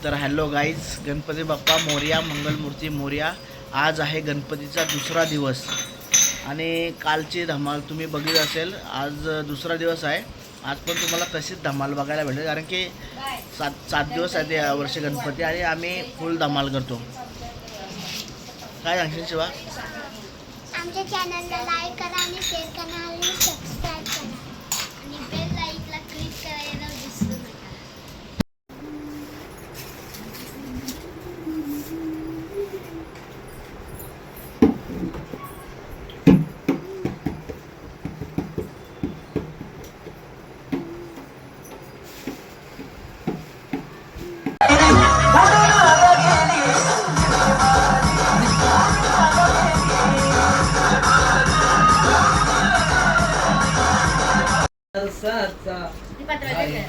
तर hello guys, Ganpati Bappa Morya, Mangalmurti Morya. आज आहे गणपतीचा दुसरा दिवस आणि कालची धमाल तुम्ही बघित असेल. आज दुसरा दिवस आहे. आज पण तुम्हाला तशीच धमाल बघायला भेटेल, कारण की सात दिवस आहेत यावर्षी गणपती आणि आम्ही फुल धमाल करतो. काय सांगशील शिवा? आमच्या चॅनलला लाईक करा आणि शेअर करा आणि सबस्क्राईब करा आणि बेल लाईकला क्लिक करायला विसरू नका.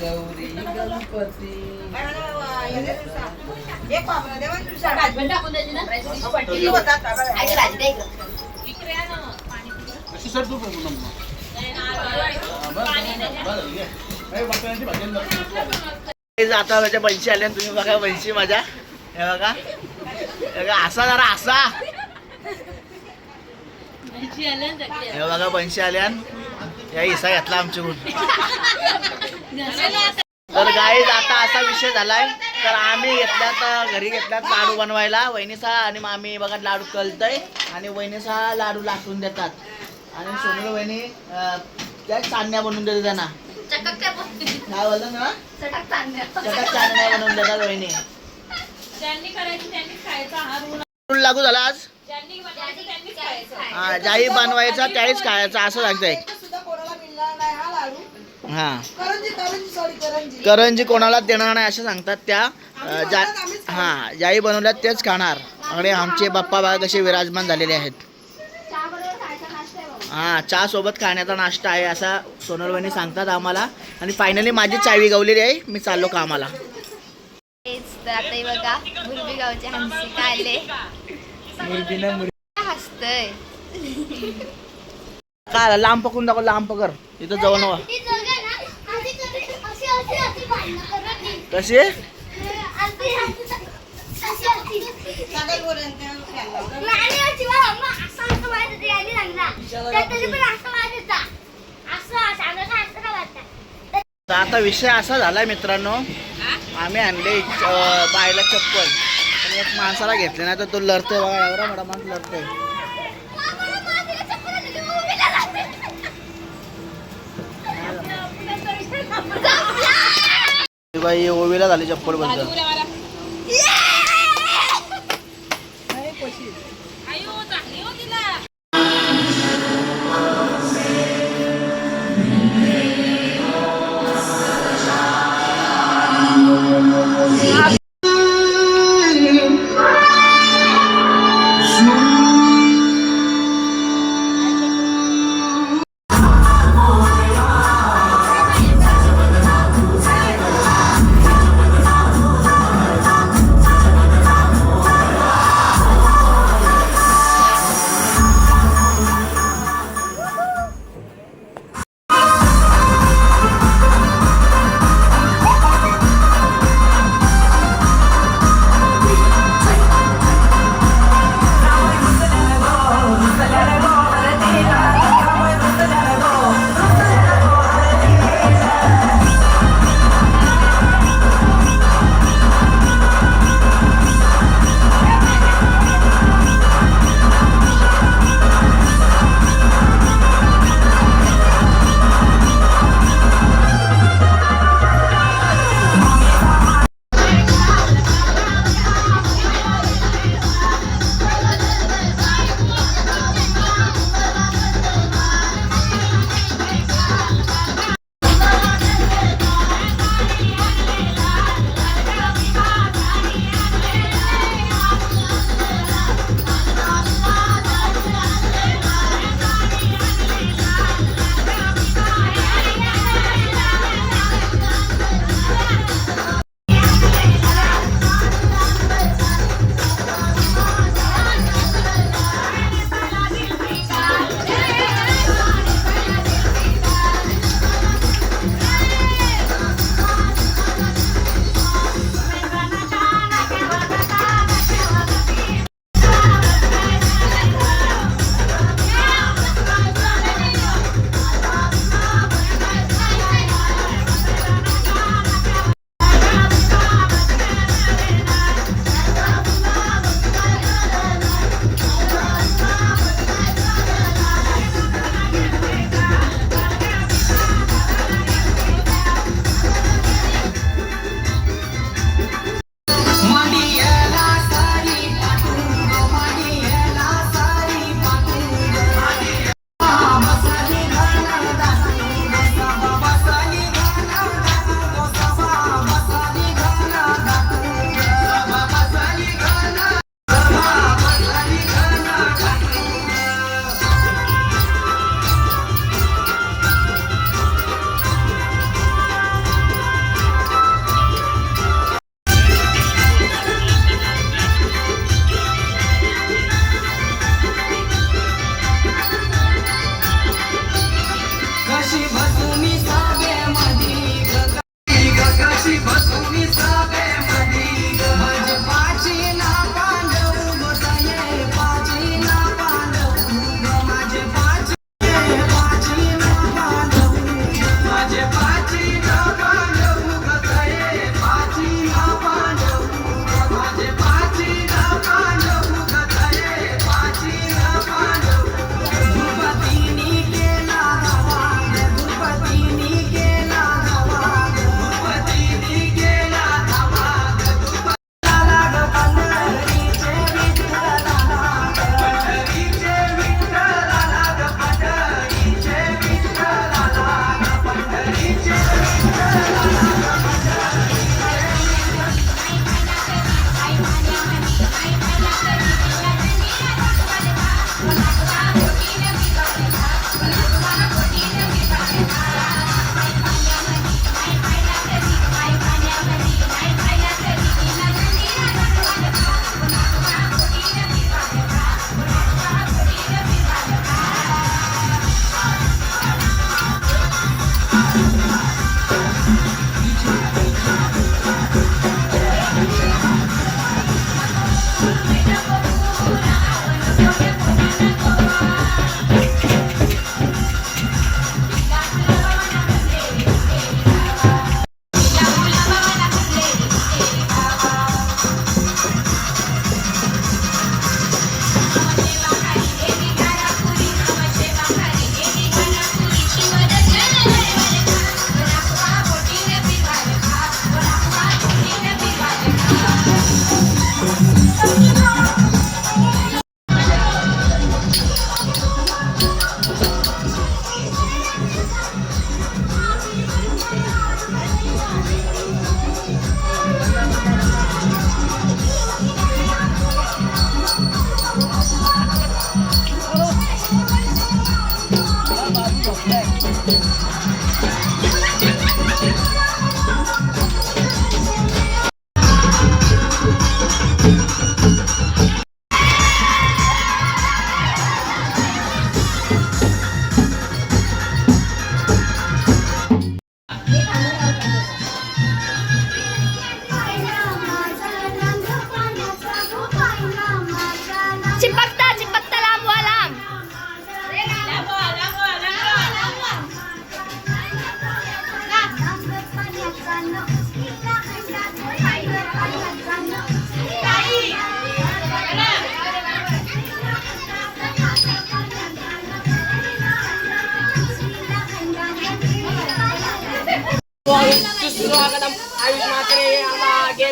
गौरी गणपती आता माझ्या बनशी आल्या. तुम्ही बघा बनशी माझ्या, हे बघा असा जरा असा, हे बघा बनशी आल्यान. या हिस्सा घेतला आमच्याकडून. तर गाईज आता असा विषय झालाय, तर आम्ही घेतल्यात घरी घेतल्यात लाडू बनवायला. वहिनीसा आणि मामी बघा लाडू कळतय आणि वहिनीसा लाडू लाटून देतात आणि सोनू वहिनी त्या चांदण्या बनवून देतात. त्यांना काय बोलतात ना, चटक चांदण्या बनवून देतात वहिनी. लागू झाला आज. हा, ज्याही बनवायचा त्याहीच खायचा असं सांगताय. हा, करंजी कोणाला देणार नाही असं सांगतात त्या. हा, ज्याही बनवल्यात तेच खाणार. आणि आमचे बाप्पा बघा कसे विराजमान झालेले आहेत. हा, चहा सोबत खाण्याचा नाश्ता आहे असा सोनलवणी सांगतात आम्हाला. आणि फायनली माझी चावी गावलेली आहे, मी चाललो कामाला. आता बघा मुरबी गावचे हंसी आले. हसतय काय लांब पकडून दाखव, लांब पकड. इथं जवळ नवा कशी आता विषय असा झालाय मित्रांनो, आम्ही आणले बायला चप्पल, पण एक माणसाला घेतले नाही तर तो लढतोय बघा. एवढा मोठा माणूस लढतोय. बाई ओवीला झाली चप्पल बद्दल.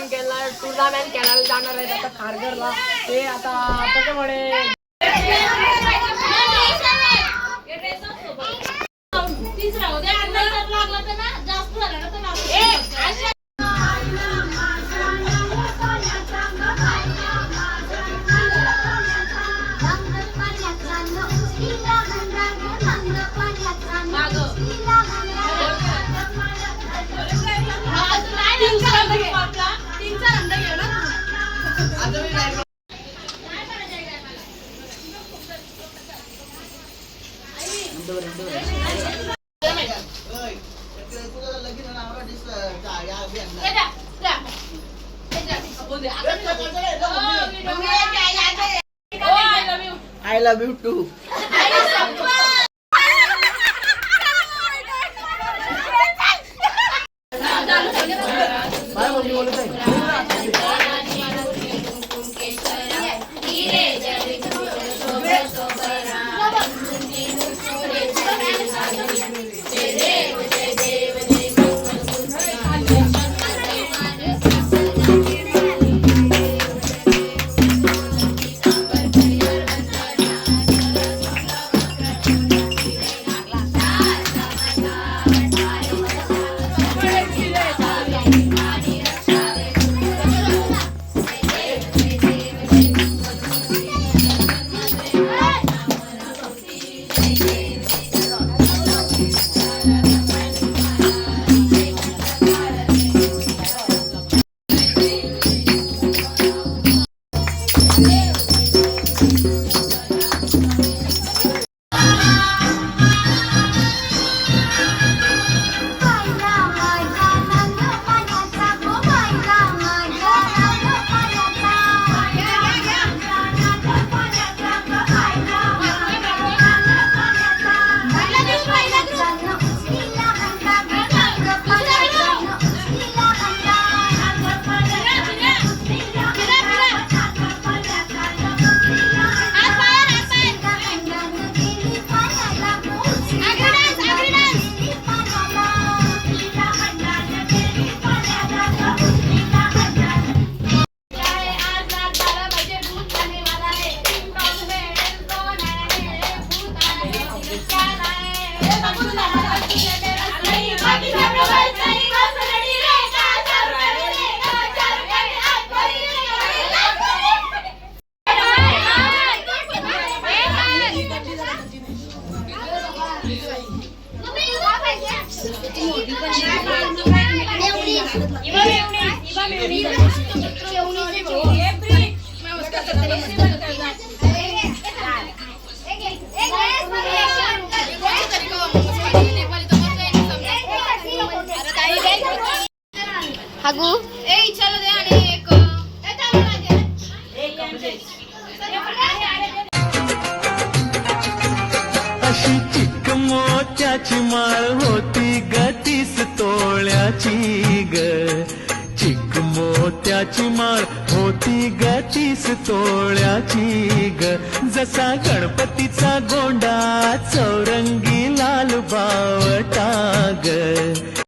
टुर्नामेंट खेळायला जाणार आहेत आता खारघरला. ते आता पकड आय लव्ह यू टू. हागू अशी चिक मोत्याची माळ होती ग 30 तोळ्याची ग. चिक मोत्याची माळ होती ग 30 तोळ्याची ग. जसा गणपतीचा गोंडा चौरंगी लाल बावटा ग.